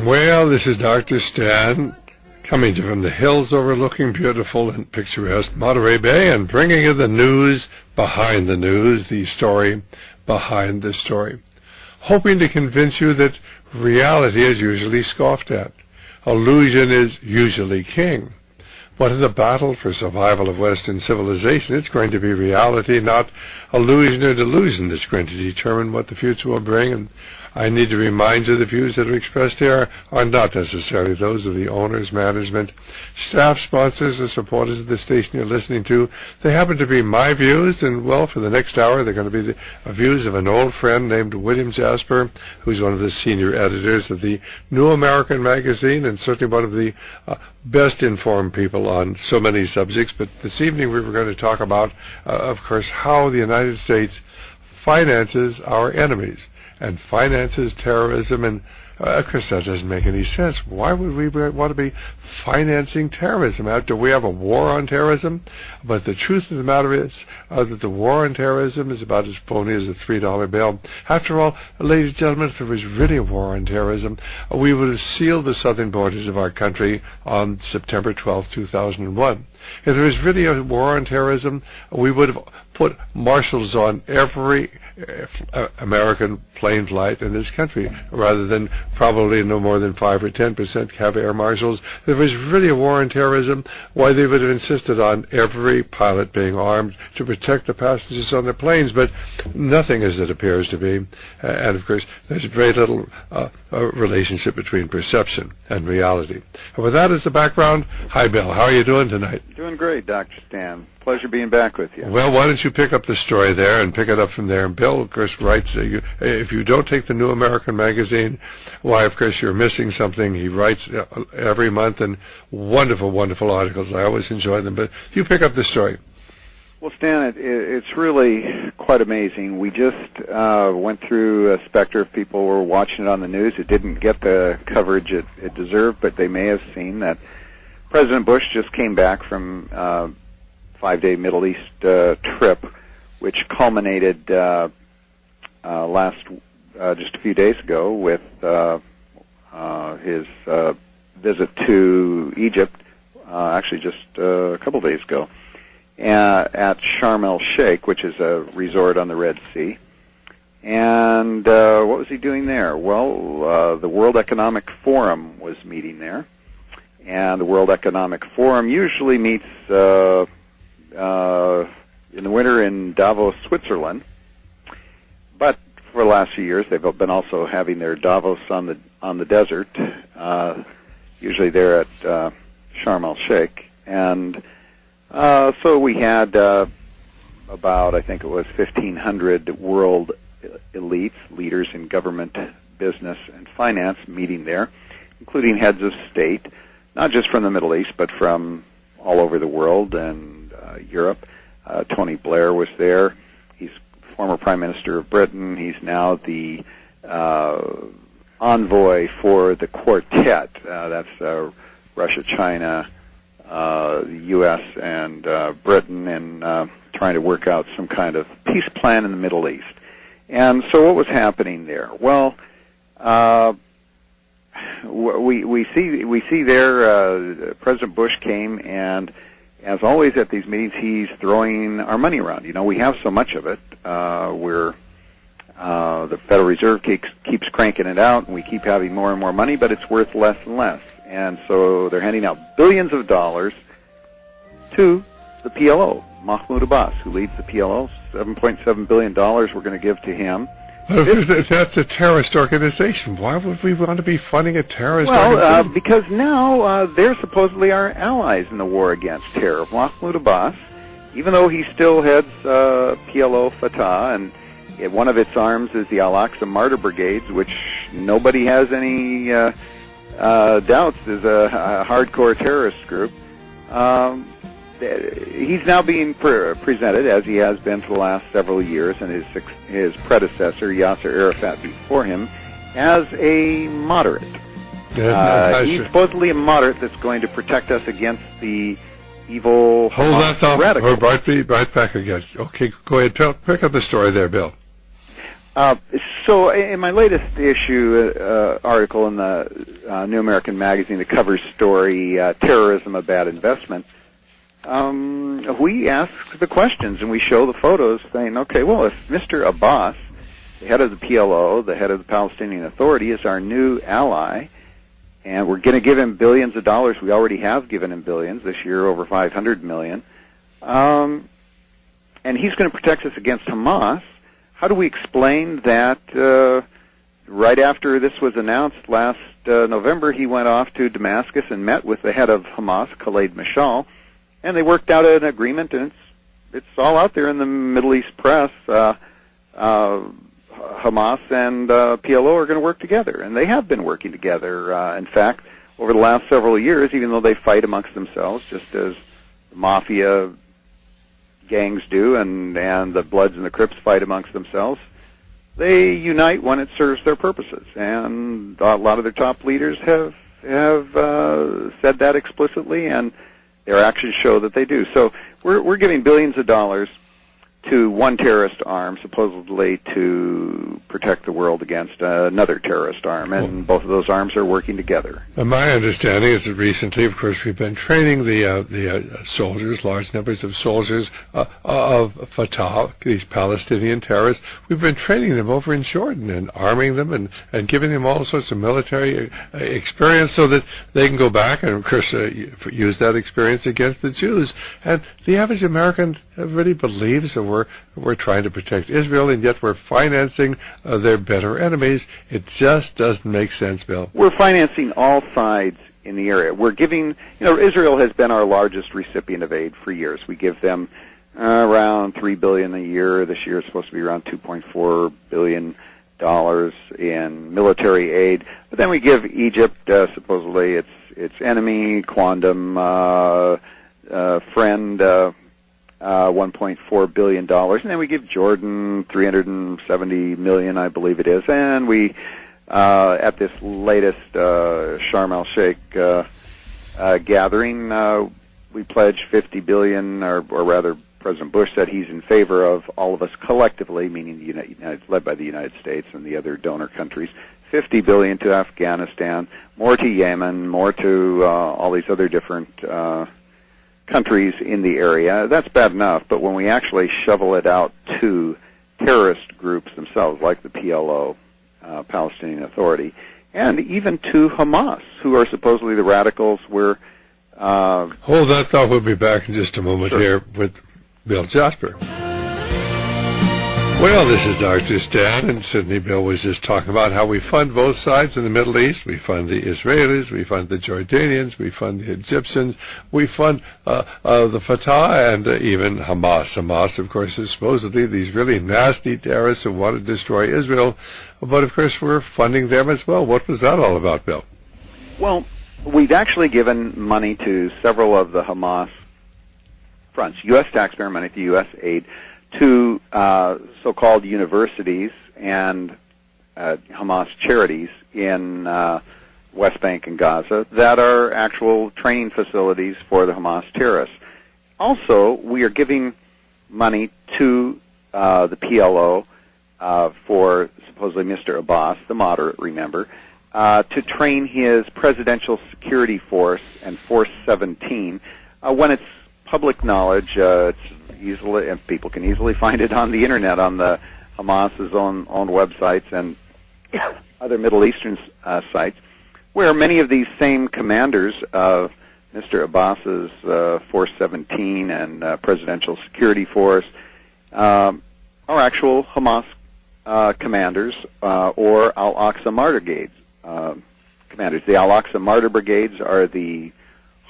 Well, this is Dr. Stan, coming to you from the hills overlooking beautiful and picturesque Monterey Bay and bringing you the news behind the news, the story behind the story. Hoping to convince you that reality is usually scoffed at. Illusion is usually king. But in the battle for survival of Western civilization, it's going to be reality, not illusion or delusion, that's going to determine what the future will bring. And I need to remind you the views that are expressed here are not necessarily those of the owners, management, staff, sponsors, or supporters of the station you're listening to. They happen to be my views, and, well, for the next hour, they're going to be the views of an old friend named William Jasper, who's one of the senior editors of the New American magazine and certainly one of the best informed people on so many subjects. But this evening we were going to talk about, of course, how the United States finances our enemies and finances terrorism. And of course that doesn't make any sense. Why would we want to be financing terrorism after we have a war on terrorism? But the truth of the matter is that the war on terrorism is about as phony as a $3 bill. After all, ladies and gentlemen, if there was really a war on terrorism, we would have sealed the southern borders of our country on September 12, 2001. If there was really a war on terrorism, we would have put marshals on every American plane flight in this country, rather than probably no more than 5 or 10% have air marshals. If there was really a war on terrorism, why, they would have insisted on every pilot being armed to protect the passengers on their planes. But nothing as it appears to be. And of course, there's very little relationship between perception and reality. And with that as the background, hi Bill, how are you doing tonight? Doing great, Dr. Stan. Pleasure being back with you. Well, why don't you pick up the story there and pick it up from there? And Bill, of course, writes, if you don't take the New American magazine, why, of course, you're missing something. He writes every month, and wonderful, wonderful articles. I always enjoy them. But you pick up the story. Well, Stan, it's really quite amazing. We just went through a specter of people who were watching it on the news. It didn't get the coverage it deserved, but they may have seen that President Bush just came back from a 5-day Middle East trip, which culminated just a few days ago with his visit to Egypt, actually just a couple days ago, at Sharm el-Sheikh, which is a resort on the Red Sea. And what was he doing there? Well, the World Economic Forum was meeting there. And the World Economic Forum usually meets in the winter in Davos, Switzerland. But for the last few years, they've been also having their Davos on the desert, usually there at Sharm el-Sheikh. And so we had about, I think it was 1,500 world elites, leaders in government, business, and finance meeting there, including heads of state, not just from the Middle East, but from all over the world and Europe. Tony Blair was there. He's former Prime Minister of Britain. He's now the envoy for the Quartet. That's Russia, China, the U.S., and Britain, and trying to work out some kind of peace plan in the Middle East. And so what was happening there? Well, we see there President Bush came, and as always at these meetings, he's throwing our money around. You know, we have so much of it. The Federal Reserve keeps cranking it out, and we keep having more and more money, but it's worth less and less. And so they're handing out billions of dollars to the PLO, Mahmoud Abbas, who leads the PLO. $7.7 billion we're going to give to him. If that's a terrorist organization, why would we want to be funding a terrorist organization? Because now they're supposedly our allies in the war against terror. Mahmoud Abbas, even though he still heads PLO Fatah, and one of its arms is the Al-Aqsa Martyr Brigades, which nobody has any doubts is a hardcore terrorist group. He's now being presented, as he has been for the last several years, and his predecessor, Yasser Arafat, before him, as a moderate. He's supposedly a moderate that's going to protect us against the evil radicals. Hold that thought. Right back again. Okay, go ahead. Pick up the story there, Bill. So in my latest issue article in the New American Magazine, the cover story, Terrorism, a Bad Investment, we ask the questions and we show the photos saying, okay, well, if Mr. Abbas, the head of the PLO, the head of the Palestinian Authority, is our new ally, and we're going to give him billions of dollars, we already have given him billions, this year over $500 million, and he's going to protect us against Hamas, how do we explain that right after this was announced last November, he went off to Damascus and met with the head of Hamas, Khaled Mashal, and they worked out an agreement, and it's all out there in the Middle East press. Hamas and PLO are going to work together, and they have been working together. In fact, over the last several years, even though they fight amongst themselves, just as the mafia gangs do, and the Bloods and the Crips fight amongst themselves, they unite when it serves their purposes. And a lot of their top leaders have said that explicitly, and their actions show that they do. So we're giving billions of dollars to one terrorist arm, supposedly to protect the world against another terrorist arm, and both of those arms are working together. My understanding is that recently, of course, we've been training the soldiers, large numbers of soldiers of Fatah, these Palestinian terrorists. We've been training them over in Jordan and arming them and giving them all sorts of military experience so that they can go back and, of course, use that experience against the Jews. And the average American really believes that we're trying to protect Israel, and yet we're financing their better enemies. It just doesn't make sense, Bill. We're financing all sides in the area. We're giving, Israel has been our largest recipient of aid for years. We give them around $3 billion a year. This year it's supposed to be around $2.4 billion in military aid. But then we give Egypt, supposedly its enemy, quondam friend, $1.4 billion, and then we give Jordan $370 million, I believe it is, and we, at this latest Sharm el-Sheikh gathering, we pledged $50 billion, or rather, President Bush said he's in favor of all of us collectively, meaning the led by the United States and the other donor countries, $50 billion to Afghanistan, more to Yemen, more to all these other different countries in the area. That's bad enough, but when we actually shovel it out to terrorist groups themselves, like the PLO, Palestinian Authority, and even to Hamas, who are supposedly the radicals, we're... Hold that thought. We'll be back in just a moment here with Bill Jasper. Well, this is Dr. Stan, and Sydney Bill was just talking about how we fund both sides in the Middle East. We fund the Israelis, we fund the Jordanians, we fund the Egyptians, we fund the Fatah, and even Hamas. Hamas, of course, is supposedly these really nasty terrorists who want to destroy Israel, but of course we're funding them as well. What was that all about, Bill? Well, we've actually given money to several of the Hamas fronts, U.S. taxpayer money, to U.S. aid, to so-called universities and Hamas charities in West Bank and Gaza that are actual training facilities for the Hamas terrorists. Also, we are giving money to the PLO for supposedly Mr. Abbas, the moderate, remember, to train his presidential security force and Force 17. When it's public knowledge, it's easily, and people can easily find it on the internet, on the Hamas's own websites and other Middle Eastern sites, where many of these same commanders of Mr. Abbas's Force 17 and Presidential Security Force are actual Hamas commanders or Al-Aqsa Martyr Brigades commanders. The Al-Aqsa Martyr Brigades are the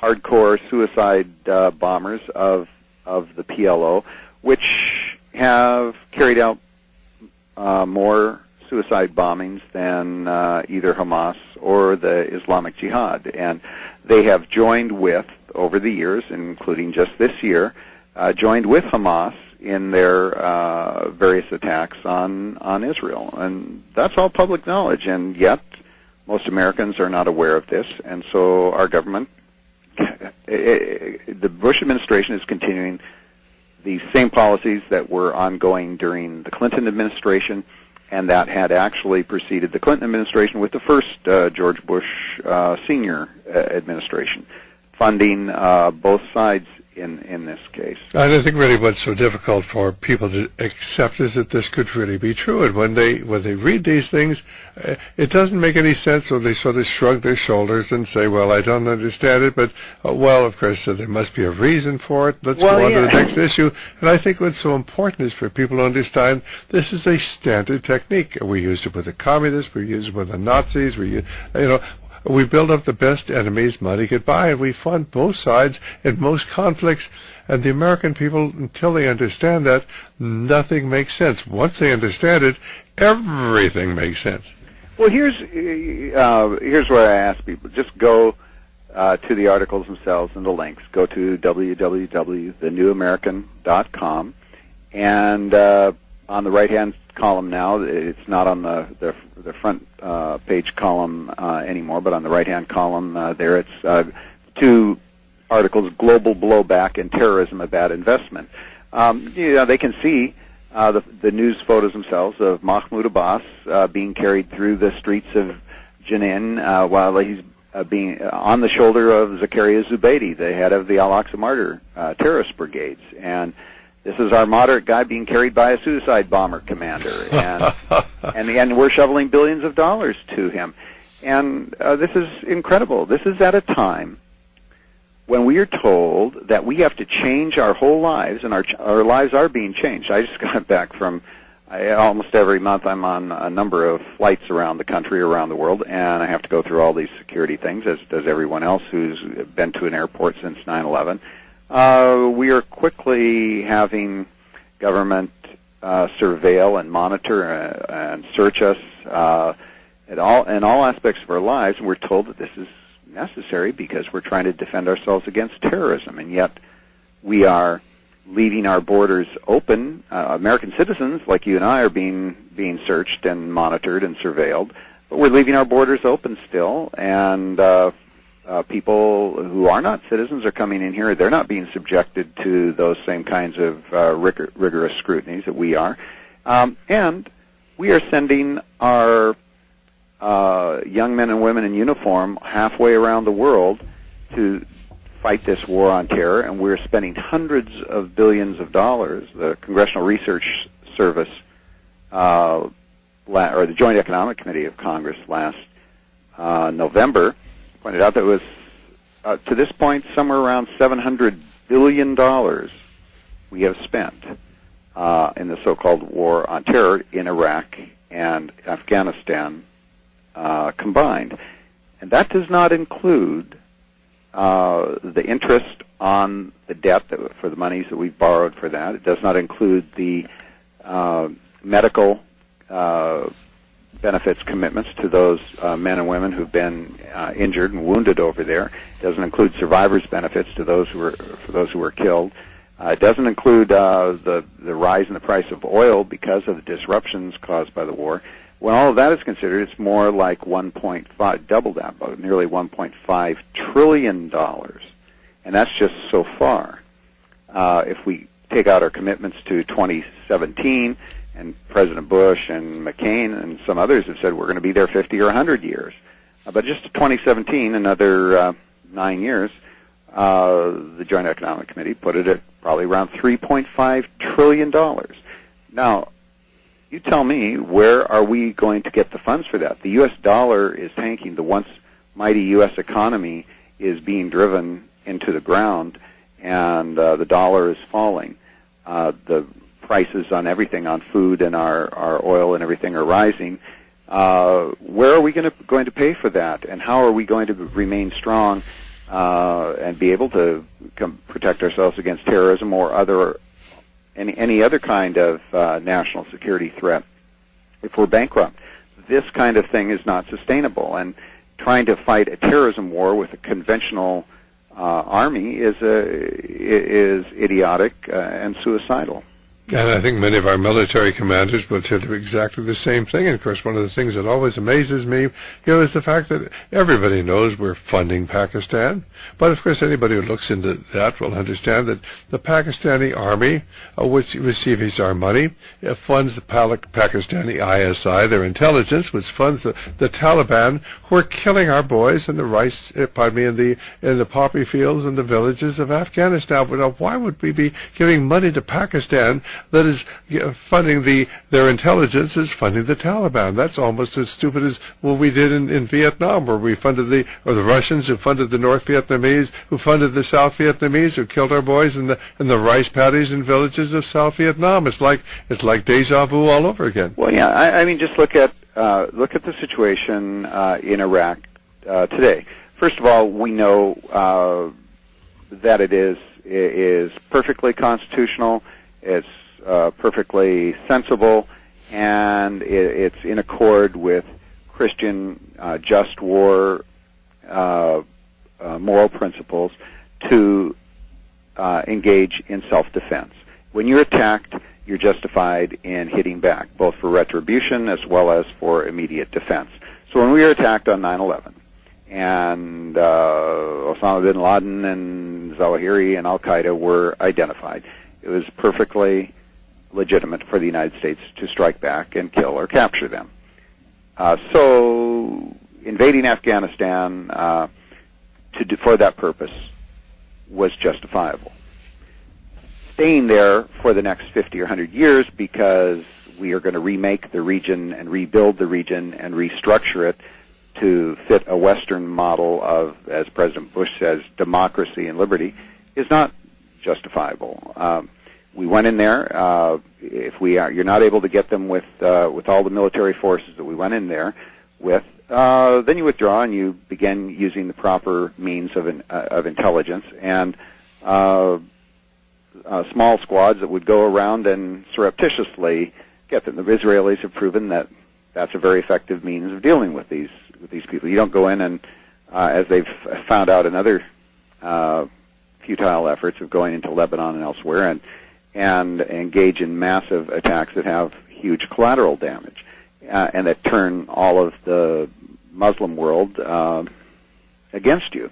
hardcore suicide bombers of the PLO, which have carried out more suicide bombings than either Hamas or the Islamic Jihad. And they have joined with, over the years, including just this year, joined with Hamas in their various attacks on Israel. And that's all public knowledge, and yet most Americans are not aware of this, and so our government, the Bush administration is continuing the same policies that were ongoing during the Clinton administration and that had actually preceded the Clinton administration with the first George Bush senior administration, funding both sides in this case. And I think really what's so difficult for people to accept is that this could really be true. And when they read these things, it doesn't make any sense, so they sort of shrug their shoulders and say, well, I don't understand it, but, well, of course, there must be a reason for it. Let's go on to the next issue. And I think what's so important is for people to understand this is a standard technique. We used it with the communists, we used it with the Nazis, we build up the best enemies money could buy, and we fund both sides in most conflicts. And the American people, until they understand that, nothing makes sense. Once they understand it, everything makes sense. Well, here's where I ask people: just go to the articles themselves and the links. Go to www.thenewamerican.com, and on the right-hand column now, it's not on the front page column anymore, but on the right-hand column there, it's two articles: Global Blowback and Terrorism, a Bad Investment. They can see the news photos themselves of Mahmoud Abbas being carried through the streets of Jenin while he's being on the shoulder of Zakaria Zubaydi, the head of the Al-Aqsa Martyr terrorist brigades. And this is our moderate guy being carried by a suicide bomber commander, and we're shoveling billions of dollars to him. And this is incredible. This is at a time when we are told that we have to change our whole lives, and our lives are being changed. I just got back from, almost every month I'm on a number of flights around the country, around the world, and I have to go through all these security things, as does everyone else who's been to an airport since 9/11. We are quickly having government surveil and monitor and search us in all aspects of our lives, and we're told that this is necessary because we're trying to defend ourselves against terrorism, and yet we are leaving our borders open. American citizens like you and I are being searched and monitored and surveilled, but we're leaving our borders open still, and people who are not citizens are coming in here. They're not being subjected to those same kinds of rigorous scrutinies that we are. And we are sending our young men and women in uniform halfway around the world to fight this war on terror, and we're spending hundreds of billions of dollars. The Congressional Research Service, or the Joint Economic Committee of Congress last November, pointed out that it was, to this point, somewhere around $700 billion we have spent in the so-called war on terror in Iraq and Afghanistan combined. And that does not include the interest on the debt for the monies that we've borrowed for that. It does not include the medical benefits commitments to those men and women who've been injured and wounded over there. It doesn't include survivors' benefits to those who were killed. It doesn't include the rise in the price of oil because of the disruptions caused by the war. When all of that is considered, it's more like 1.5, double that, about nearly $1.5 trillion, and that's just so far. If we take out our commitments to 2017, and President Bush and McCain and some others have said we're going to be there 50 or 100 years. But just to 2017, another 9 years, the Joint Economic Committee put it at probably around $3.5 trillion. Now, you tell me, where are we going to get the funds for that? The U.S. dollar is tanking. The once mighty U.S. economy is being driven into the ground, and the dollar is falling. The prices on everything, on food and our oil and everything, are rising. Where are we going to pay for that, and how are we going to remain strong and be able to protect ourselves against terrorism or any other kind of national security threat if we're bankrupt? This kind of thing is not sustainable, and trying to fight a terrorism war with a conventional army is idiotic and suicidal. And I think many of our military commanders will tell you exactly the same thing. And of course, one of the things that always amazes me, is the fact that everybody knows we're funding Pakistan. But of course, anybody who looks into that will understand that the Pakistani army, which receives our money, funds the Pakistani ISI, their intelligence, which funds the Taliban, who are killing our boys in the rice, in the poppy fields and the villages of Afghanistan. Now, why would we be giving money to Pakistan that is funding their intelligence is funding the Taliban? That's almost as stupid as what we did in Vietnam, where we funded the Russians who funded the North Vietnamese, who funded the South Vietnamese, who killed our boys in the rice paddies and villages of South Vietnam. It's like deja vu all over again. Well, yeah, I mean, just look at the situation in Iraq today. First of all, we know that it is perfectly constitutional. It's perfectly sensible, and it's in accord with Christian just war moral principles to engage in self-defense. When you're attacked, you're justified in hitting back, both for retribution as well as for immediate defense. So when we were attacked on 9/11, and Osama bin Laden and Zawahiri and Al-Qaeda were identified, it was perfectly legitimate for the United States to strike back and kill or capture them. So invading Afghanistan for that purpose was justifiable. Staying there for the next 50 or 100 years because we are going to remake the region and rebuild the region and restructure it to fit a Western model of, as President Bush says, democracy and liberty, is not justifiable. We went in there. You're not able to get them with all the military forces that we went in there with. Then you withdraw and you begin using the proper means of intelligence and small squads that would go around and surreptitiously get them. The Israelis have proven that that's a very effective means of dealing with these people. You don't go in and, as they've found out in other futile efforts of going into Lebanon and elsewhere, and engage in massive attacks that have huge collateral damage and that turn all of the Muslim world against you.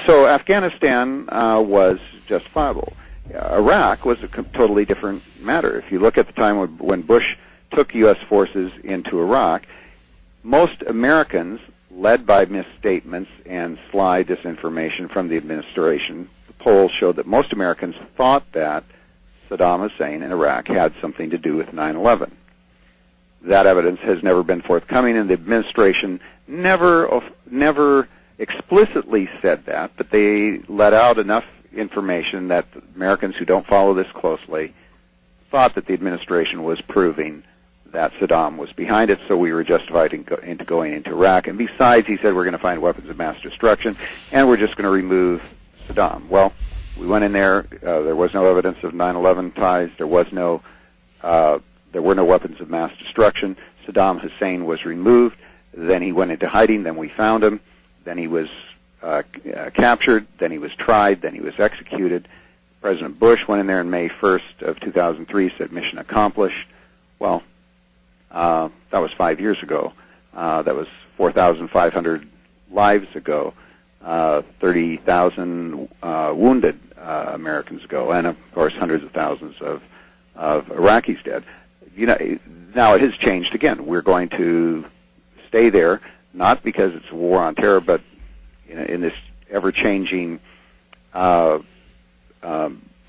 So Afghanistan was justifiable. Iraq was a totally different matter. If you look at the time when Bush took U.S. forces into Iraq, most Americans, led by misstatements and sly disinformation from the administration, the polls showed that most Americans thought that Saddam Hussein in Iraq had something to do with 9/11. That evidence has never been forthcoming, and the administration never explicitly said that, but they let out enough information that Americans who don't follow this closely thought that the administration was proving that Saddam was behind it, so we were justified into going into Iraq. And besides, he said we're going to find weapons of mass destruction, and we're just going to remove Saddam. Well, we went in there. There was no evidence of 9/11 ties. There were no weapons of mass destruction. Saddam Hussein was removed. Then he went into hiding. Then we found him. Then he was captured. Then he was tried. Then he was executed. President Bush went in there on May 1st of 2003, said mission accomplished. Well, that was 5 years ago. That was 4,500 lives ago, 30,000 wounded Americans ago, and of course hundreds of thousands of Iraqis dead. Now it has changed again. We're going to stay there, not because it's a war on terror, but in this ever-changing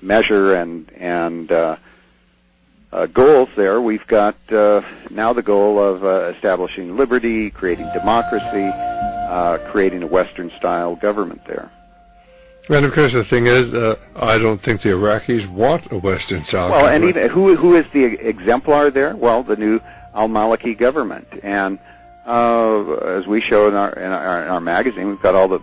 measure and goals there. We've got now the goal of establishing liberty, creating democracy, creating a Western-style government there. And of course, the thing is, I don't think the Iraqis want a Western-style government. And even who is the exemplar there? Well, the new al-Maliki government. And as we show in our magazine, we've got all the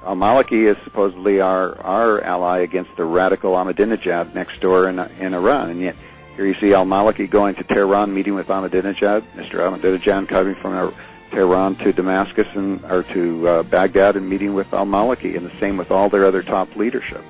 al-Maliki is supposedly our ally against the radical Ahmadinejad next door in Iran, and yet here you see al-Maliki going to Tehran, meeting with Ahmadinejad, Mr. Ahmadinejad coming from Tehran to Damascus or to Baghdad and meeting with al-Maliki, and the same with all their other top leadership.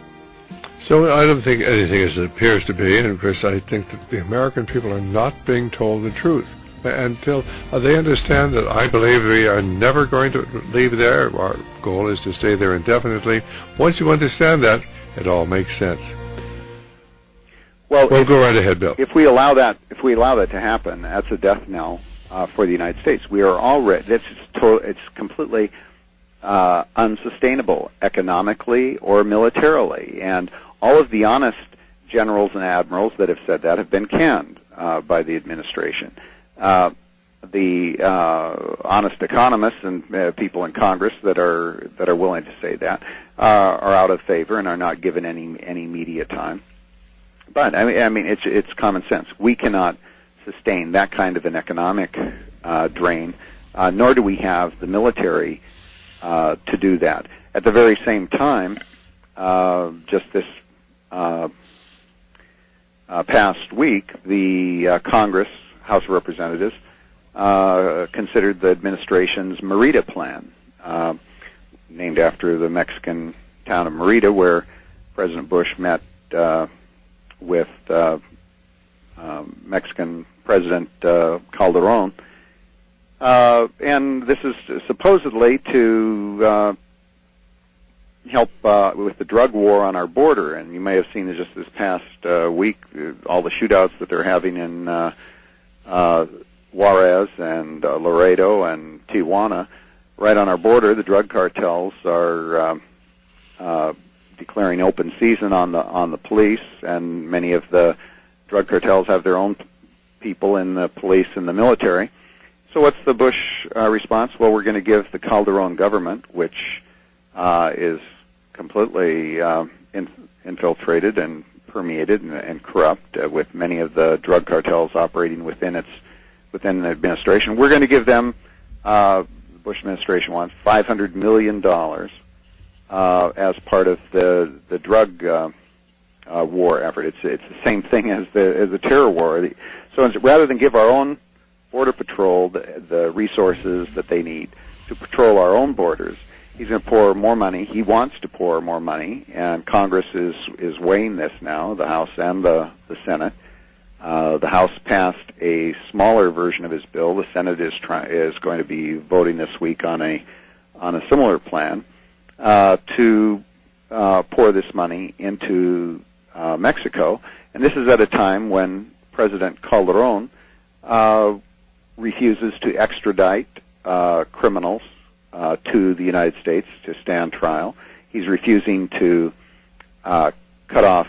So I don't think anything as it appears to be, and of course I think that the American people are not being told the truth until they understand that I believe we are never going to leave there. Our goal is to stay there indefinitely. Once you understand that, it all makes sense. Well, go right ahead, Bill. If we allow that to happen, that's a death knell for the United States. We are already. It's completely unsustainable economically or militarily, and all of the honest generals and admirals that have said that have been canned by the administration. The honest economists and people in Congress that are willing to say that are out of favor and are not given any media time. But I mean, it's common sense. We cannot sustain that kind of an economic drain, nor do we have the military to do that. At the very same time, just this past week, the Congress, House of Representatives, considered the administration's Merida plan, named after the Mexican town of Merida, where President Bush met with Mexican President Calderon. And this is supposedly to help with the drug war on our border. And you may have seen just this past week all the shootouts that they're having in Juarez and Laredo and Tijuana. Right on our border, the drug cartels are declaring open season on the police, and many of the drug cartels have their own people in the police and the military. So what's the Bush response? Well, we're going to give the Calderon government, which is completely infiltrated and permeated and corrupt, with many of the drug cartels operating within the administration. We're going to give them, the Bush administration wants $500 million as part of the drug war effort. It's the same thing as the terror war. So rather than give our own Border Patrol the resources that they need to patrol our own borders, he's going to pour more money. He wants to pour more money, and Congress is weighing this now, the House and the Senate. The House passed a smaller version of his bill. The Senate is going to be voting this week on a similar plan to pour this money into Mexico. And this is at a time when President Calderon refuses to extradite criminals to the United States to stand trial. He's refusing to cut off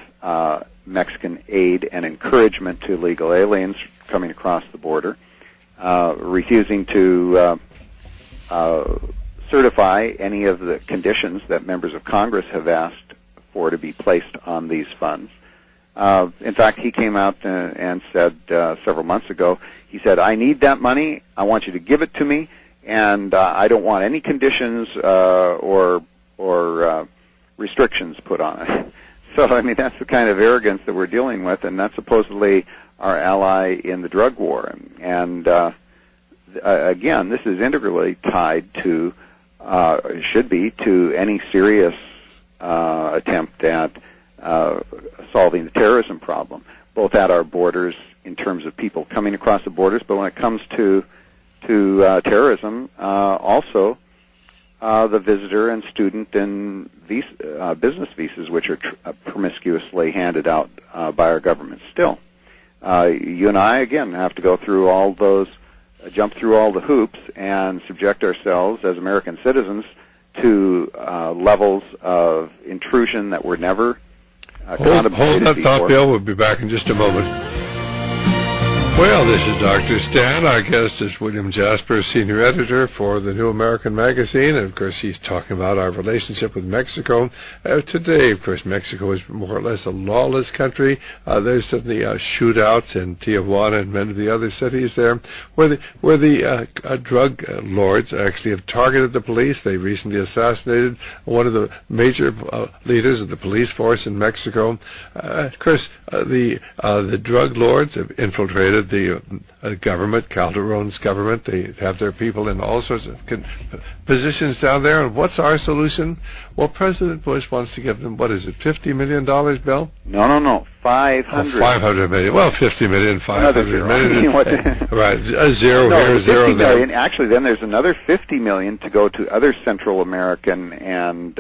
Mexican aid and encouragement to illegal aliens coming across the border, refusing to certify any of the conditions that members of Congress have asked for to be placed on these funds. In fact, he came out and said several months ago, he said, I need that money, I want you to give it to me, and I don't want any conditions or restrictions put on it. So, I mean, that's the kind of arrogance that we're dealing with, and that's supposedly our ally in the drug war. And again, this is integrally tied to, should be, to any serious attempt at solving the terrorism problem, both at our borders in terms of people coming across the borders, but when it comes to terrorism, also the visitor and student and business visas, which are promiscuously handed out by our government still. You and I, again, have to go through all those, jump through all the hoops and subject ourselves as American citizens to levels of intrusion that were never contemplated Hold that before. thought, Bill. We'll be back in just a moment. Well, this is Dr. Stan. Our guest is William Jasper, senior editor for the New American Magazine, and of course he's talking about our relationship with Mexico. Today, of course, Mexico is more or less a lawless country. There's certainly shootouts in Tijuana and many of the other cities there, where the drug lords actually have targeted the police. They recently assassinated one of the major leaders of the police force in Mexico. Of course, the drug lords have infiltrated the government, Calderon's government. They have their people in all sorts of positions down there. And what's our solution? Well, President Bush wants to give them, what is it, $50 million, Bill? No. 500. Oh, 500 million. Well, 50 million, 500 million. Right, a zero no, here, zero 50 there. million. Actually, then there's another 50 million to go to other Central American and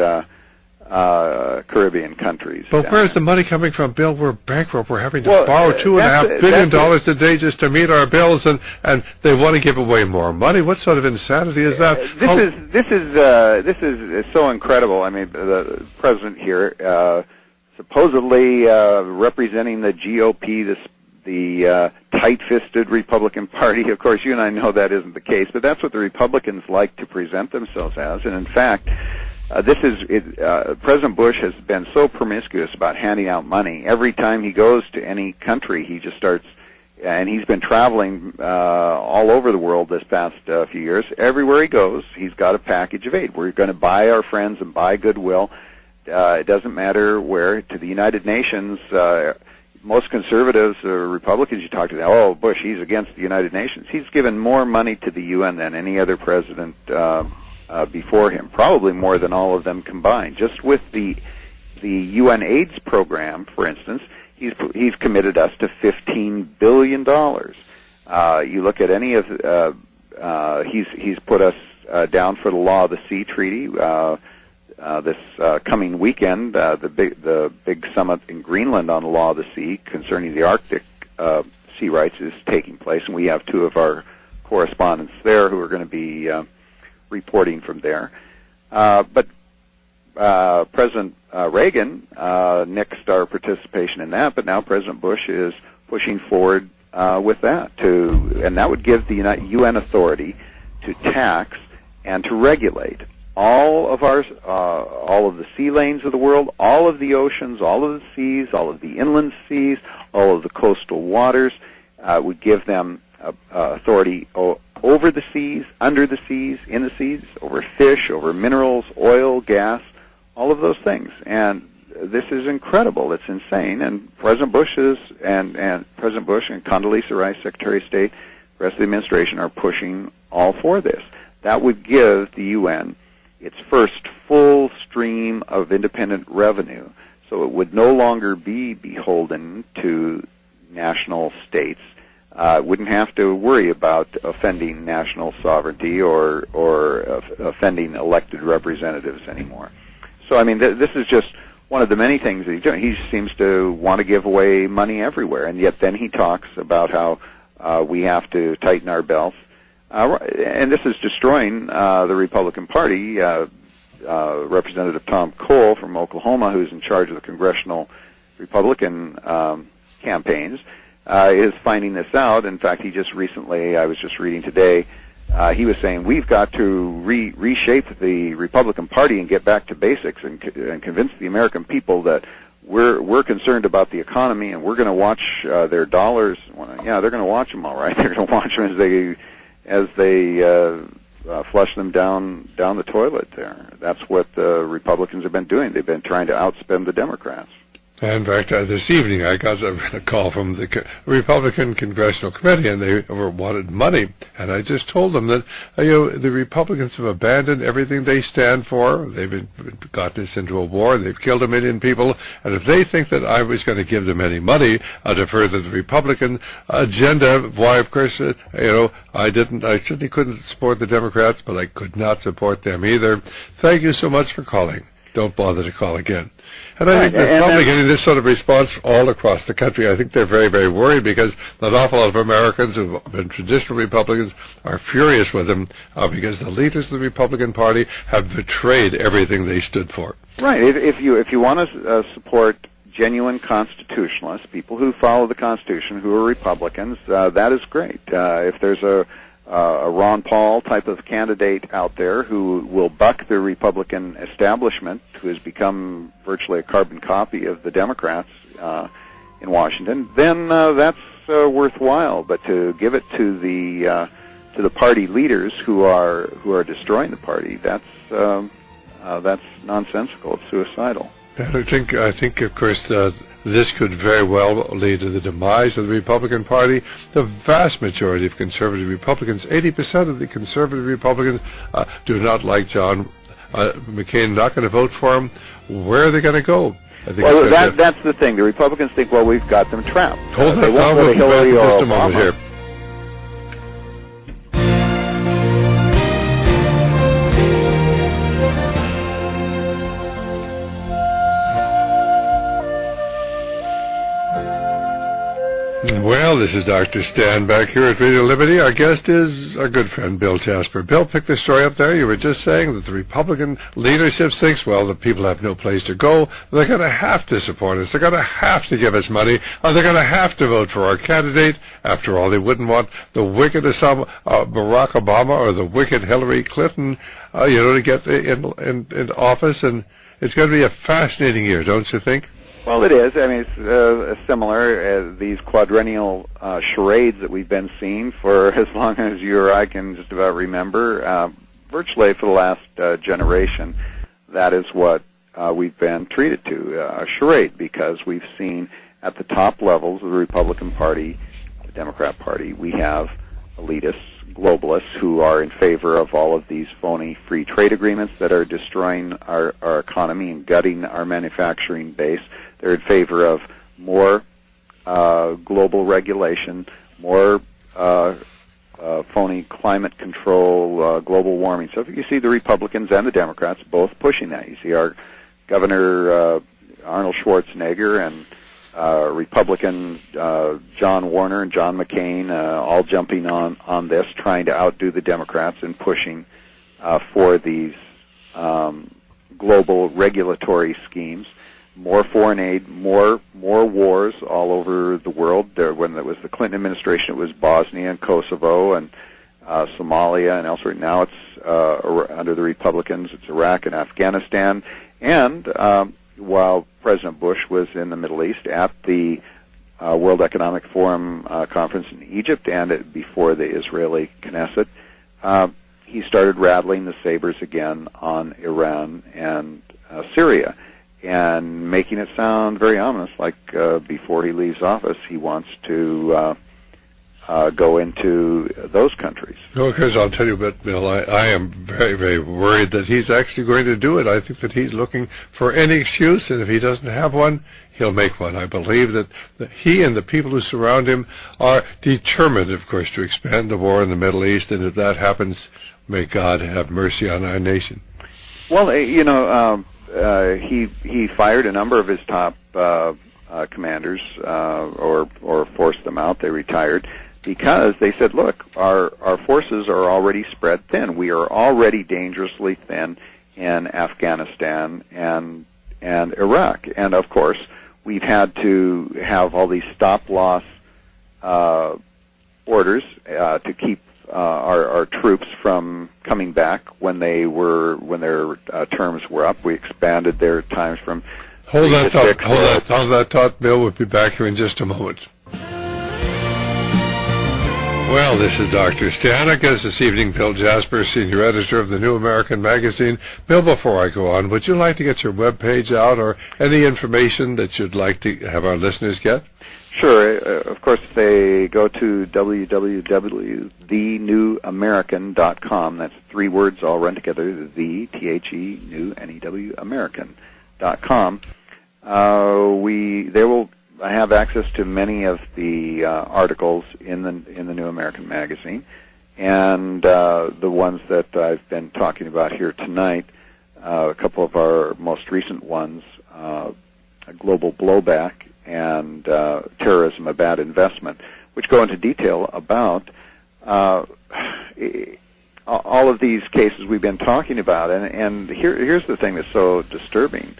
Caribbean countries. But where's the money coming from, Bill? We're bankrupt. We're having to borrow $2.5 billion a day just to meet our bills, and they want to give away more money. What sort of insanity is that? This is so incredible. I mean, the president here, supposedly representing the GOP, the tight-fisted Republican Party. Of course, you and I know that isn't the case, but that's what the Republicans like to present themselves as. And in fact, President Bush has been so promiscuous about handing out money. Every time he goes to any country, he just starts, and he's been traveling all over the world this past few years. Everywhere he goes, he's got a package of aid. We're going to buy our friends and buy goodwill. It doesn't matter where. To the United Nations, most conservatives or Republicans you talk to, oh, Bush, he's against the United Nations. He's given more money to the UN than any other president before him, probably more than all of them combined. Just with the UN AIDS program, for instance, he's committed us to $15 billion. You look at any of he's put us down for the Law of the Sea Treaty. This coming weekend, the big summit in Greenland on the Law of the Sea concerning the Arctic sea rights is taking place, and we have two of our correspondents there who are going to be reporting from there. But President Reagan nixed our participation in that, but now President Bush is pushing forward with that, and that would give the UN authority to tax and to regulate all of the sea lanes of the world, all of the oceans, all of the seas, all of the inland seas, all of the coastal waters. Would give them authority over the seas, under the seas, in the seas, over fish, over minerals, oil, gas, all of those things. And this is incredible. It's insane. And President Bush and Condoleezza Rice, Secretary of State, the rest of the administration are pushing all for this. That would give the UN its first full stream of independent revenue, so it would no longer be beholden to national states. Wouldn't have to worry about offending national sovereignty or offending elected representatives anymore. So, I mean, this is just one of the many things that he's doing. He seems to want to give away money everywhere, and yet then he talks about how we have to tighten our belts. And this is destroying the Republican Party. Representative Tom Cole from Oklahoma, who's in charge of the congressional Republican campaigns, is finding this out. In fact, he just recently, I was just reading today, he was saying we've got to reshape the Republican Party and get back to basics and convince the American people that we're concerned about the economy and we're going to watch their dollars. Yeah, they're going to watch them all right. They're going to watch them as they flush them down the toilet there. That's what the Republicans have been doing. They've been trying to outspend the Democrats. In fact, this evening I got a call from the Republican Congressional Committee, and they wanted money. And I just told them that the Republicans have abandoned everything they stand for. They've gotten us into a war. They've killed 1 million people. And if they think that I was going to give them any money to further the Republican agenda, why, of course, I didn't. I certainly couldn't support the Democrats, but I could not support them either. Thank you so much for calling. Don't bother to call again. And I think they're probably getting this sort of response all across the country. I think they're very, very worried because an awful lot of Americans who've been traditional Republicans are furious with them because the leaders of the Republican Party have betrayed everything they stood for. Right. If you want to support genuine constitutionalists, people who follow the Constitution, who are Republicans, that is great. If there's a Ron Paul type of candidate out there who will buck the Republican establishment, who has become virtually a carbon copy of the Democrats in Washington, then that's worthwhile. But to give it to the party leaders who are destroying the party, that's nonsensical. It's suicidal. And I think, of course, this could very well lead to the demise of the Republican Party. The vast majority of conservative Republicans, 80% of the conservative Republicans, do not like John McCain, not going to vote for him. Where are they going to go? Well, that's the thing. The Republicans think, well, we've got them trapped. Hold they won't on, go to Hillary or just a Obama. moment here. Well, this is Dr. Stan back here at Radio Liberty. Our guest is our good friend Bill Jasper. Bill, pick the story up there. You were just saying that the Republican leadership thinks, well, the people have no place to go. They're going to have to support us. They're going to have to give us money. Or they're going to have to vote for our candidate. After all, they wouldn't want the wicked Barack Obama or the wicked Hillary Clinton, to get in office. And it's going to be a fascinating year, don't you think? Well, it is. I mean, it's similar. These quadrennial charades that we've been seeing for as long as you or I can just about remember, virtually for the last generation, that is what we've been treated to, a charade, because we've seen at the top levels of the Republican Party, the Democrat Party, we have elitists, globalists who are in favor of all of these phony free trade agreements that are destroying our economy and gutting our manufacturing base. They're in favor of more global regulation, more phony climate control, global warming. So you see the Republicans and the Democrats both pushing that. You see our Governor Arnold Schwarzenegger and Republican John Warner and John McCain all jumping on this, trying to outdo the Democrats and pushing for these global regulatory schemes. More foreign aid, more wars all over the world. When it was the Clinton administration, it was Bosnia and Kosovo and Somalia and elsewhere. Now it's under the Republicans, it's Iraq and Afghanistan. And while President Bush was in the Middle East at the World Economic Forum conference in Egypt and before the Israeli Knesset, he started rattling the sabers again on Iran and Syria, and making it sound very ominous, like before he leaves office, he wants to go into those countries. No, because I'll tell you what, Bill, I am very, very worried that he's actually going to do it. I think that he's looking for any excuse, and if he doesn't have one, he'll make one. I believe that he and the people who surround him are determined, of course, to expand the war in the Middle East, and if that happens, may God have mercy on our nation. Well, he fired a number of his top commanders, or forced them out. They retired because they said, "Look, our forces are already spread thin. We are already dangerously thin in Afghanistan and Iraq, and of course, we've had to have all these stop-loss orders to keep our troops from coming back when their terms were up. We expanded their times from Hold that thought, Bill. We'll be back here in just a moment. Well, this is Dr. Stan. Our guest this evening, Bill Jasper, senior editor of the New American Magazine. Bill, before I go on, would you like to get your webpage out or any information that you'd like to have our listeners get? Sure. Of course, they go to www.thenewamerican.com. That's three words all run together, the, T-H-E, new, N-E-W, American.com. They will have access to many of the articles in the New American Magazine, and the ones that I've been talking about here tonight. A couple of our most recent ones, A Global Blowback and Terrorism, a Bad Investment, which go into detail about all of these cases we've been talking about. And here's the thing that's so disturbing,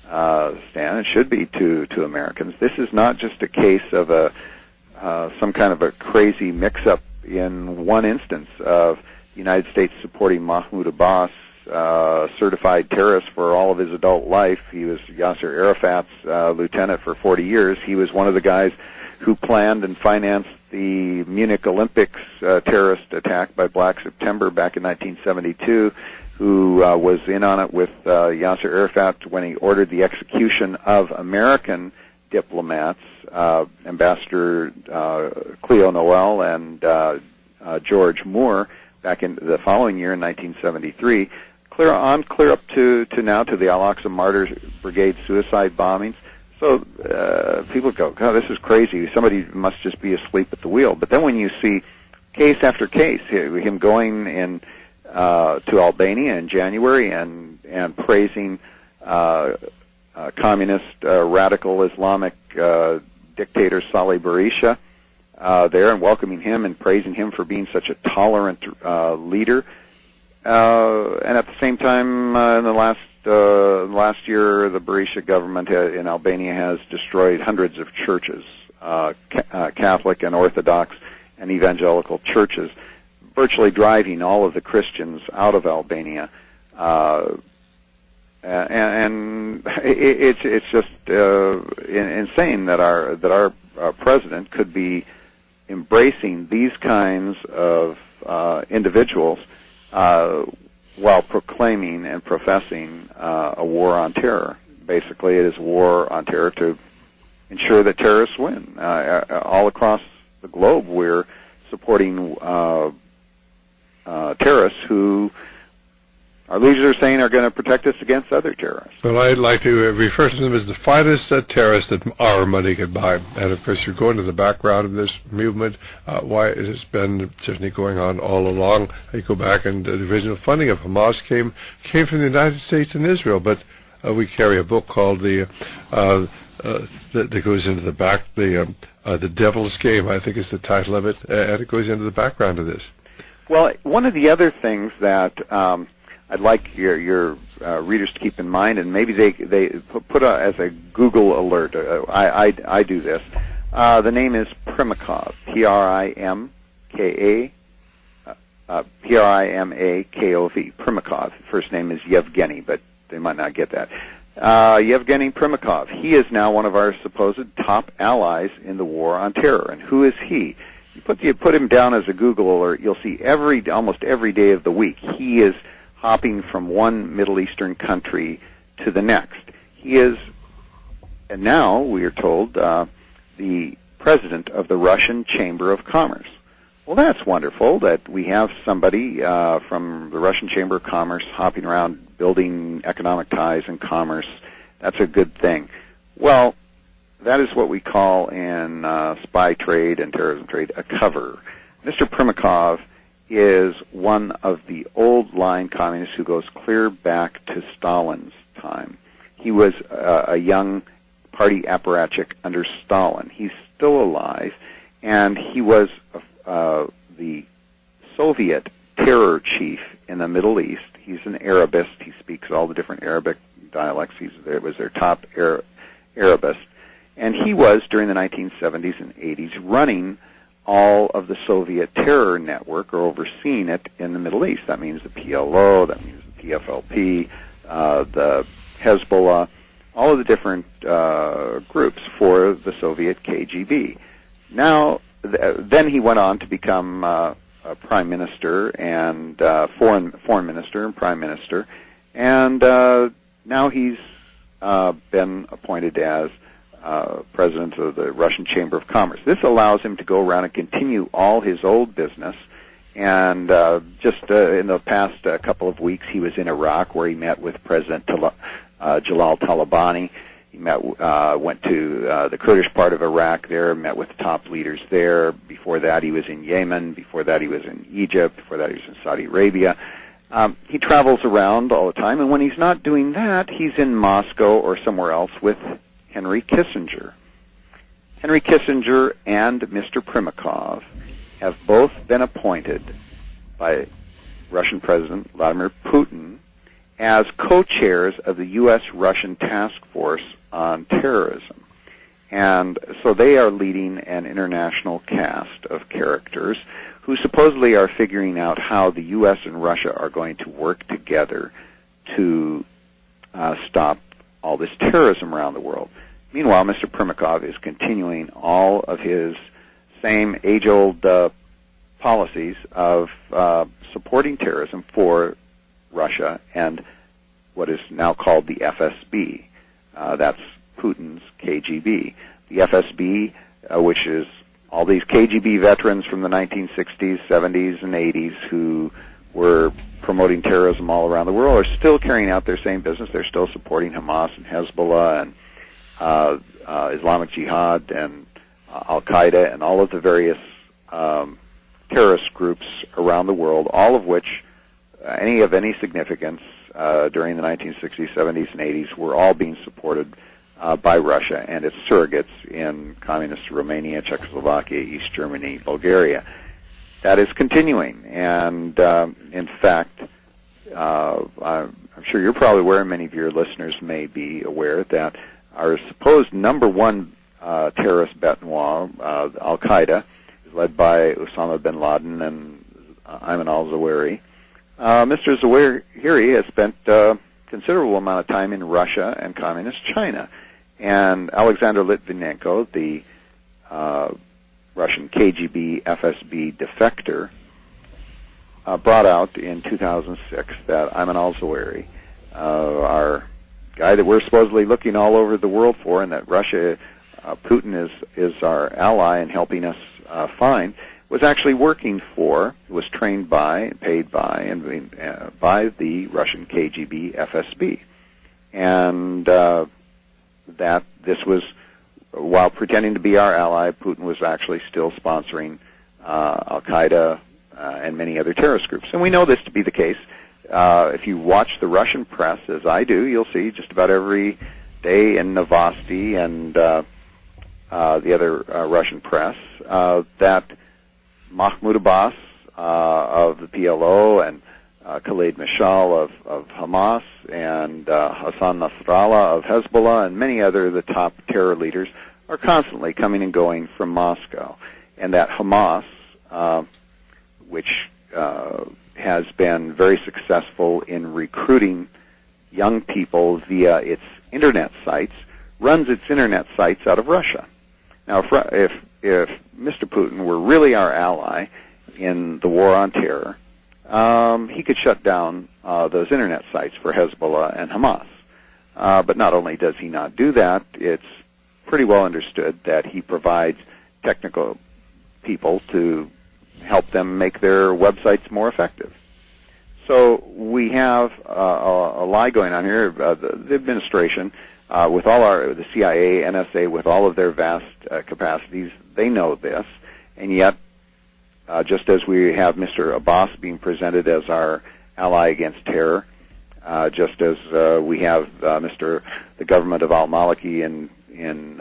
Stan, it should be to Americans. This is not just a case of some kind of a crazy mix-up in one instance of the United States supporting Mahmoud Abbas, certified terrorist for all of his adult life. He was Yasser Arafat's lieutenant for 40 years. He was one of the guys who planned and financed the Munich Olympics terrorist attack by Black September back in 1972, who was in on it with Yasser Arafat when he ordered the execution of American diplomats, Ambassador Cleo Noel and George Moore, back in the following year in 1973, clear up to now to the Al-Aqsa Martyrs Brigade suicide bombings. So people go, God, this is crazy. Somebody must just be asleep at the wheel. But then when you see case after case, him going in to Albania in January and praising communist radical Islamic dictator Salih Berisha there, and welcoming him and praising him for being such a tolerant leader. And at the same time, in the last year, the Berisha government in Albania has destroyed hundreds of churches, Catholic and Orthodox and evangelical churches, virtually driving all of the Christians out of Albania. And it's just insane that our president could be embracing these kinds of individuals while proclaiming and professing a war on terror. Basically, it is a war on terror to ensure that terrorists win. All across the globe, we're supporting terrorists who our leaders are saying are going to protect us against other terrorists. Well, I'd like to refer to them as the finest terrorists that our money could buy. And, of course, you're going to the background of this movement, why it has been certainly going on all along. You go back, and the original funding of Hamas came from the United States and Israel. But we carry a book called that goes into the back, the Devil's Game, I think is the title of it, and it goes into the background of this. Well, one of the other things that I'd like your readers to keep in mind, and maybe they put as a Google alert. I do this. The name is Primakov, Primakov. Primakov. First name is Yevgeny, but they might not get that. Yevgeny Primakov. He is now one of our supposed top allies in the war on terror. And who is he? You put him down as a Google alert, you'll see almost every day of the week he is hopping from one Middle Eastern country to the next. He is, and now we are told, the president of the Russian Chamber of Commerce. Well, that's wonderful that we have somebody from the Russian Chamber of Commerce hopping around building economic ties and commerce. That's a good thing. Well, that is what we call in spy trade and terrorism trade a cover. Mr. Primakov is one of the old-line communists who goes clear back to Stalin's time. He was a young party apparatchik under Stalin. He's still alive, and he was the Soviet terror chief in the Middle East. He's an Arabist. He speaks all the different Arabic dialects. He was their top Arabist. And he was, during the 1970s and 80s, running all of the Soviet terror network, or overseeing it in the Middle East. That means the PLO, that means the PFLP, the Hezbollah, all of the different groups for the Soviet KGB. Now, then he went on to become a prime minister and foreign minister and prime minister, and now he's been appointed as president of the Russian Chamber of Commerce. This allows him to go around and continue all his old business. And just in the past couple of weeks, he was in Iraq, where he met with President Jalal Talabani. He went to the Kurdish part of Iraq there, met with the top leaders there. Before that, he was in Yemen. Before that, he was in Egypt. Before that, he was in Saudi Arabia. He travels around all the time, and when he's not doing that, he's in Moscow or somewhere else with Henry Kissinger. Henry Kissinger and Mr. Primakov have both been appointed by Russian President Vladimir Putin as co-chairs of the U.S.-Russian Task Force on Terrorism. And so they are leading an international cast of characters who supposedly are figuring out how the U.S. and Russia are going to work together to stop all this terrorism around the world. Meanwhile, Mr. Primakov is continuing all of his same age-old policies of supporting terrorism for Russia and what is now called the FSB. That's Putin's KGB. The FSB, which is all these KGB veterans from the 1960s, 70s, and 80s who were promoting terrorism all around the world, are still carrying out their same business. They're still supporting Hamas and Hezbollah and Islamic Jihad and Al-Qaeda and all of the various terrorist groups around the world, all of which, any of any significance during the 1960s, 70s, and 80s, were all being supported by Russia and its surrogates in communist Romania, Czechoslovakia, East Germany, Bulgaria. That is continuing, and in fact, I'm sure you're probably aware, and many of your listeners may be aware, that our supposed number one terrorist bête noire, Al-Qaeda, is led by Osama bin Laden and Ayman al-Zawahiri. Mr. Zawahiri has spent a considerable amount of time in Russia and communist China. And Alexander Litvinenko, the Russian KGB FSB defector, brought out in 2006 that Ayman al-Zawahiri, our guy that we're supposedly looking all over the world for, and that Russia, Putin is our ally in helping us find, was actually working for, was trained by, paid by, and by the Russian KGB FSB. And that this was, while pretending to be our ally, Putin was actually still sponsoring Al-Qaeda and many other terrorist groups. And we know this to be the case. If you watch the Russian press, as I do, you'll see just about every day in Novosti and the other Russian press that Mahmoud Abbas of the PLO and Khalid Mashal of Hamas and Hassan Nasrallah of Hezbollah and many other of the top terror leaders are constantly coming and going from Moscow. And that Hamas, which has been very successful in recruiting young people via its internet sites, runs its internet sites out of Russia. Now, if Mr. Putin were really our ally in the war on terror, he could shut down those internet sites for Hezbollah and Hamas. But not only does he not do that, it's pretty well understood that he provides technical people to help them make their websites more effective. So we have a lie going on here. The administration, with all the CIA, NSA, with all of their vast capacities, they know this, and yet, just as we have Mr. Abbas being presented as our ally against terror, just as we have the government of al-Maliki in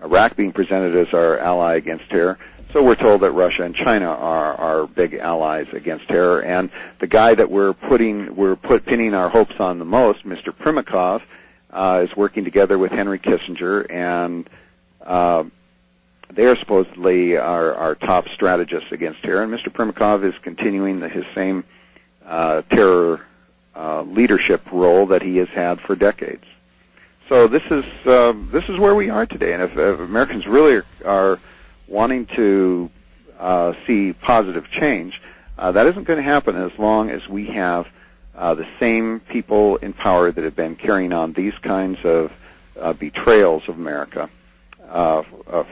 Iraq being presented as our ally against terror, so we're told that Russia and China are our big allies against terror. And the guy that we're pinning our hopes on the most, Mr. Primakov, is working together with Henry Kissinger, and they are supposedly our top strategists against terror. And Mr. Primakov is continuing his same terror leadership role that he has had for decades. So this is where we are today. And if Americans really are wanting to see positive change, that isn't going to happen as long as we have the same people in power that have been carrying on these kinds of betrayals of America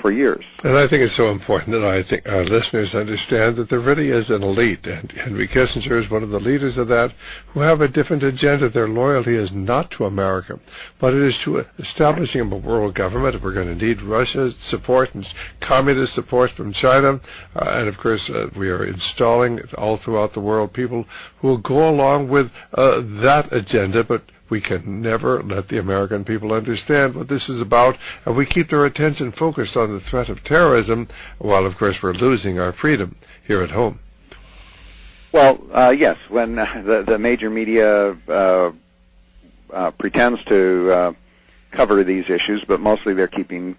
for years. And I think it's so important that I think our listeners understand that there really is an elite, and Henry Kissinger is one of the leaders of that, who have a different agenda. Their loyalty is not to America, but it is to establishing a world government. We're going to need Russia's support and communist support from China, and of course we are installing all throughout the world people who will go along with that agenda, but we can never let the American people understand what this is about, and we keep their attention focused on the threat of terrorism, while, of course, we're losing our freedom here at home. Well, yes, when the major media pretends to cover these issues, but mostly they're keeping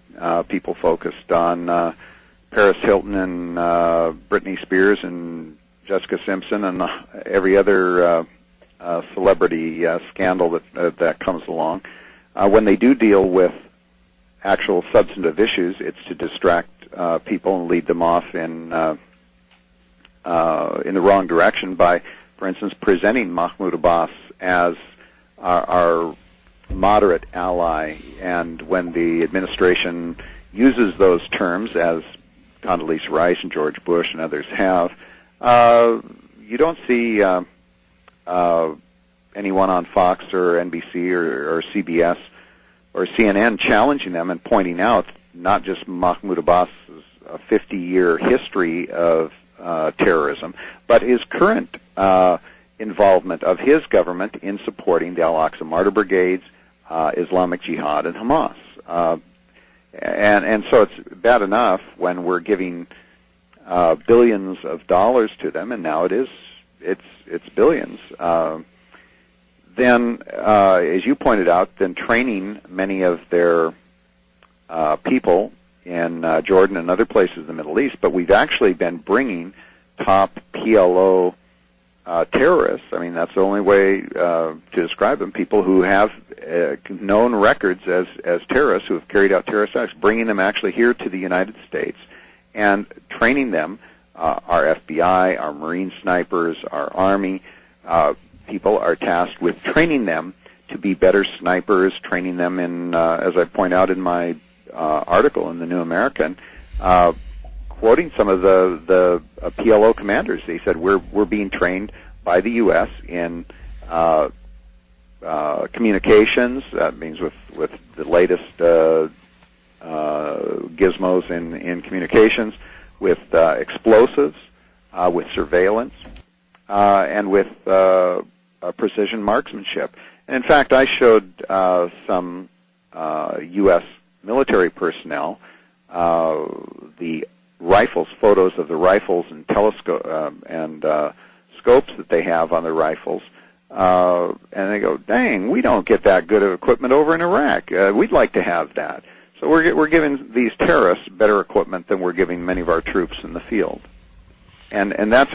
people focused on Paris Hilton and Britney Spears and Jessica Simpson and every other celebrity scandal that comes along. When they do deal with actual substantive issues, it's to distract people and lead them off in the wrong direction by, for instance, presenting Mahmoud Abbas as our moderate ally. And when the administration uses those terms, as Condoleezza Rice and George Bush and others have, you don't see anyone on Fox or NBC or CBS or CNN challenging them and pointing out not just Mahmoud Abbas's 50-year history of terrorism, but his current involvement of his government in supporting the Al-Aqsa Martyr Brigades, Islamic Jihad, and Hamas. And so it's bad enough when we're giving billions of dollars to them, and now it's billions. Then, as you pointed out, then training many of their people in Jordan and other places in the Middle East, but we've actually been bringing top PLO terrorists. I mean, that's the only way to describe them, people who have known records as terrorists, who have carried out terrorist acts, bringing them actually here to the United States and training them, our FBI, our Marine snipers, our Army people are tasked with training them to be better snipers, training them in, as I point out in my article in the New American, quoting some of the PLO commanders. They said, we're being trained by the U.S. in communications. That means with the latest gizmos in communications, with explosives, with surveillance, and with precision marksmanship. And in fact, I showed some U.S. military personnel the rifles, photos of the rifles and telescope and scopes that they have on their rifles, and they go, "Dang, we don't get that good of equipment over in Iraq. We'd like to have that." So we're giving these terrorists better equipment than we're giving many of our troops in the field, and that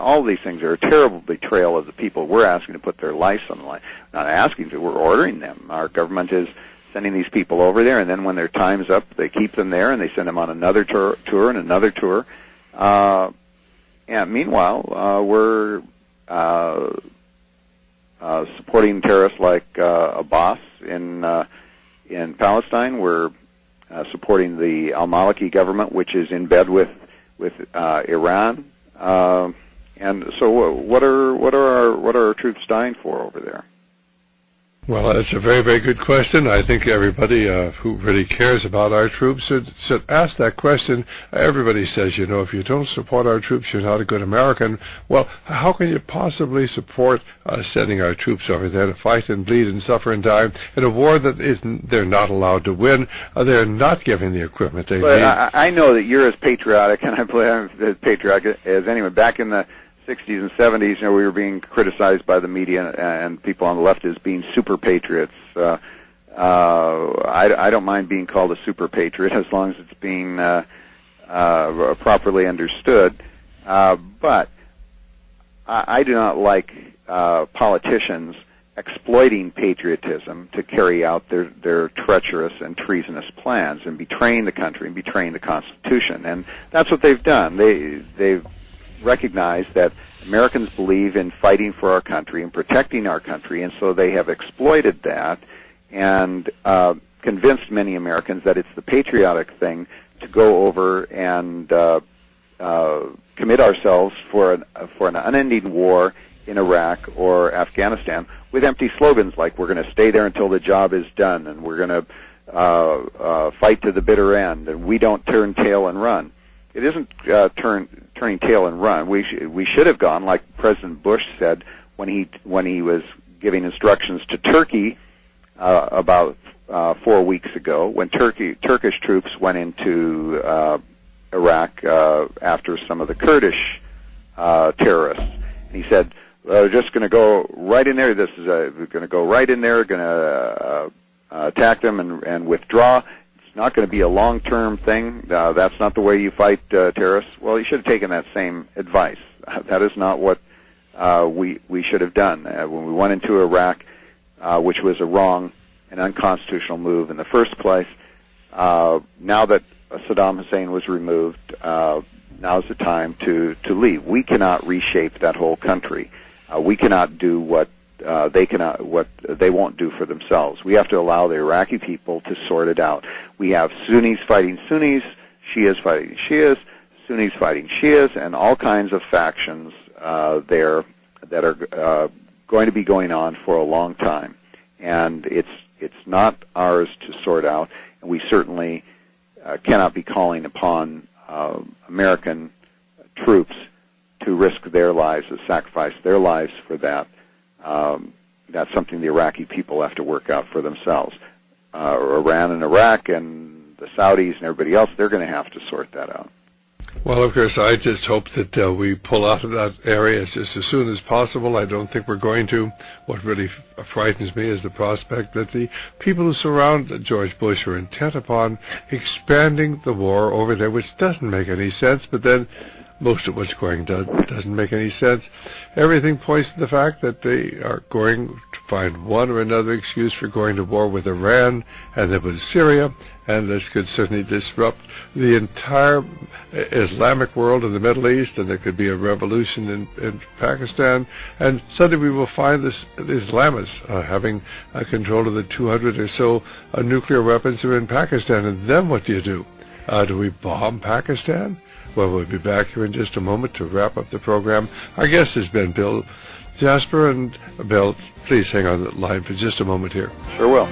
all these things are a terrible betrayal of the people we're asking to put their lives on the line. Not asking to, we're ordering them. Our government is sending these people over there, and then when their time's up, they keep them there, and they send them on another tour and another tour. And meanwhile, we're supporting terrorists like Abbas in Palestine. We're supporting the al-Maliki government, which is in bed with Iran. And so, what are our troops dying for over there? Well, that's a very, very good question. I think everybody who really cares about our troops should ask that question. Everybody says, if you don't support our troops, you're not a good American. Well, how can you possibly support sending our troops over there to fight and bleed and suffer and die in a war that they're not allowed to win? They're not giving the equipment they need. I know that you're as patriotic, and I believe I'm as patriotic as anyone. Back in the 60s and 70s, we were being criticized by the media and people on the left as being super patriots. I don't mind being called a super patriot as long as it's being properly understood. But I do not like politicians exploiting patriotism to carry out their treacherous and treasonous plans and betraying the country and betraying the Constitution. And that's what they've done. They've recognize that Americans believe in fighting for our country and protecting our country, and so they have exploited that and convinced many Americans that it's the patriotic thing to go over and commit ourselves for an unending war in Iraq or Afghanistan with empty slogans like "we're going to stay there until the job is done" and "we're going to fight to the bitter end" and "we don't turn tail and run." It isn't turning tail and run. We should have gone, like President Bush said when he was giving instructions to Turkey about 4 weeks ago, when Turkish troops went into Iraq after some of the Kurdish terrorists. And he said, "We're just going to go right in there. We're going to go right in there. Going to attack them and withdraw. It's not going to be a long-term thing. That's not the way you fight terrorists." Well, you should have taken that same advice. That is not what we should have done. When we went into Iraq, which was a wrong and unconstitutional move in the first place, now that Saddam Hussein was removed, now's the time to leave. We cannot reshape that whole country. We cannot do what they won't do for themselves. We have to allow the Iraqi people to sort it out. We have Sunnis fighting Sunnis, Shias fighting Shias, Sunnis fighting Shias, and all kinds of factions there that are going to be going on for a long time. And it's not ours to sort out, and we certainly cannot be calling upon American troops to risk their lives, to sacrifice their lives for that. That's something the Iraqi people have to work out for themselves. Iran and Iraq and the Saudis and everybody else, they're going to have to sort that out. Well, of course, I just hope that we pull out of that area just as soon as possible. I don't think we're going to. What really frightens me is the prospect that the people who surround George Bush are intent upon expanding the war over there, which doesn't make any sense, but then most of what's going doesn't make any sense. Everything points to the fact that they are going to find one or another excuse for going to war with Iran and then with Syria, and this could certainly disrupt the entire Islamic world in the Middle East, and there could be a revolution in Pakistan, and suddenly we will find the Islamists having control of the 200 or so nuclear weapons that are in Pakistan, and then what do you do? Do we bomb Pakistan? Well, we'll be back here in just a moment to wrap up the program. Our guest has been Bill Jasper, and Bill, please hang on the line for just a moment here. Sure will.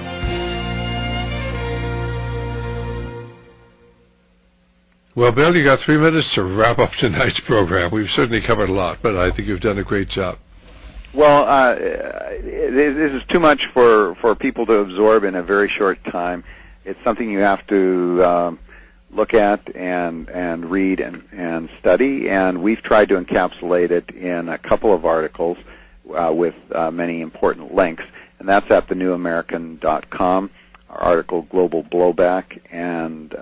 Well, Bill, you got 3 minutes to wrap up tonight's program. We've certainly covered a lot, but I think you've done a great job. Well, this is too much for people to absorb in a very short time. It's something you have to look at and read and study, and we've tried to encapsulate it in a couple of articles with many important links, and that's at thenewamerican.com, our article Global Blowback and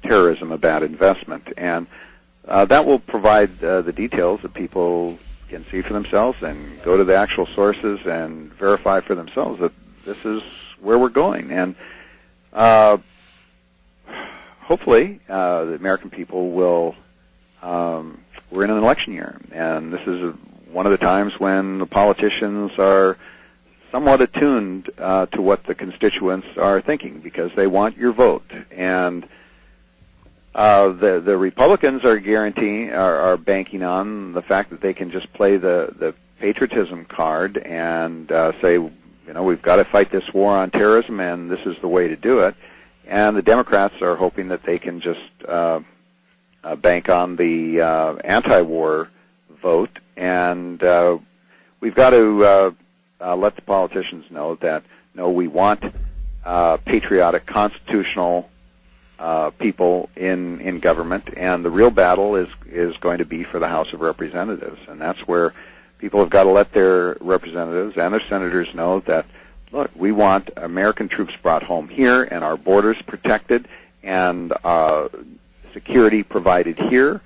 Terrorism, a Bad Investment, and that will provide the details that people can see for themselves and go to the actual sources and verify for themselves that this is where we're going. And hopefully, the American people will, we're in an election year, and this is one of the times when the politicians are somewhat attuned to what the constituents are thinking, because they want your vote. And the Republicans are banking on the fact that they can just play the patriotism card and say, we've got to fight this war on terrorism, and this is the way to do it. And the Democrats are hoping that they can just bank on the anti-war vote. And we've got to let the politicians know that, no, we want patriotic, constitutional people in government. And the real battle is going to be for the House of Representatives. And that's where people have got to let their representatives and their senators know that, look, we want American troops brought home here and our borders protected and security provided here.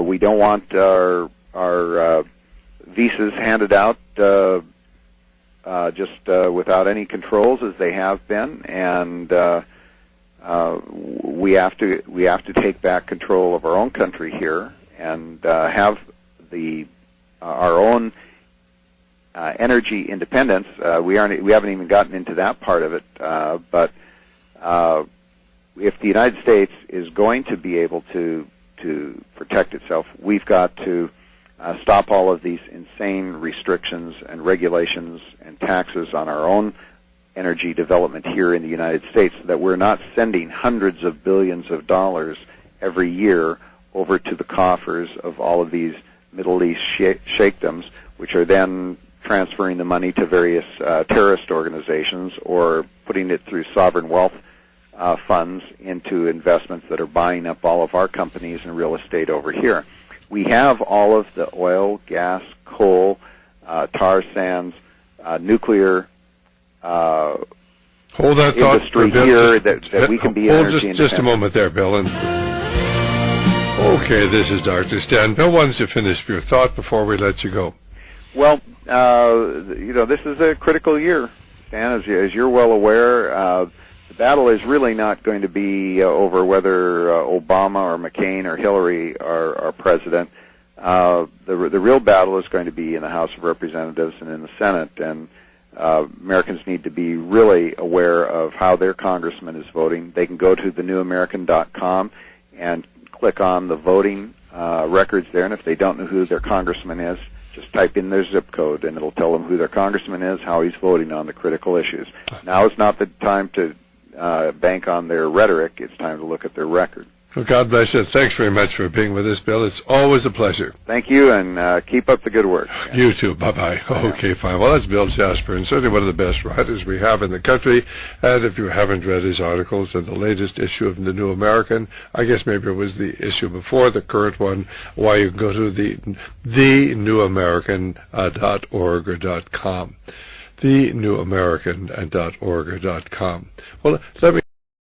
We don't want our visas handed out just without any controls as they have been, and we have to take back control of our own country here and have our own energy independence. We haven't even gotten into that part of it, but if the United States is going to be able to protect itself, we've got to stop all of these insane restrictions and regulations and taxes on our own energy development here in the United States, so that we're not sending hundreds of billions of dollars every year over to the coffers of all of these Middle East sheikdoms, which are then transferring the money to various terrorist organizations or putting it through sovereign wealth funds into investments that are buying up all of our companies and real estate over here. We have all of the oil, gas, coal, tar sands, nuclear hold that industry thought, here that we can be energy independent. Just a moment there, Bill. Okay, this is Dr. Stan. Bill, why don't you finish your thought before we let you go? Well, this is a critical year, Stan, as you're well aware. The battle is really not going to be over whether Obama or McCain or Hillary are president. The real battle is going to be in the House of Representatives and in the Senate, and Americans need to be really aware of how their congressman is voting. They can go to thenewamerican.com and click on the voting records there, and if they don't know who their congressman is, just type in their zip code, and it'll tell them who their congressman is, how he's voting on the critical issues. Now is not the time to bank on their rhetoric. It's time to look at their record. Well, God bless you. Thanks very much for being with us, Bill. It's always a pleasure. Thank you, and keep up the good work. You too. Bye-bye. Okay, fine. Well, that's Bill Jasper, and certainly one of the best writers we have in the country. And if you haven't read his articles in the latest issue of The New American, I guess maybe it was the issue before the current one, why you can go to thenewamerican.org or .com. thenewamerican.org or .com. Well, let me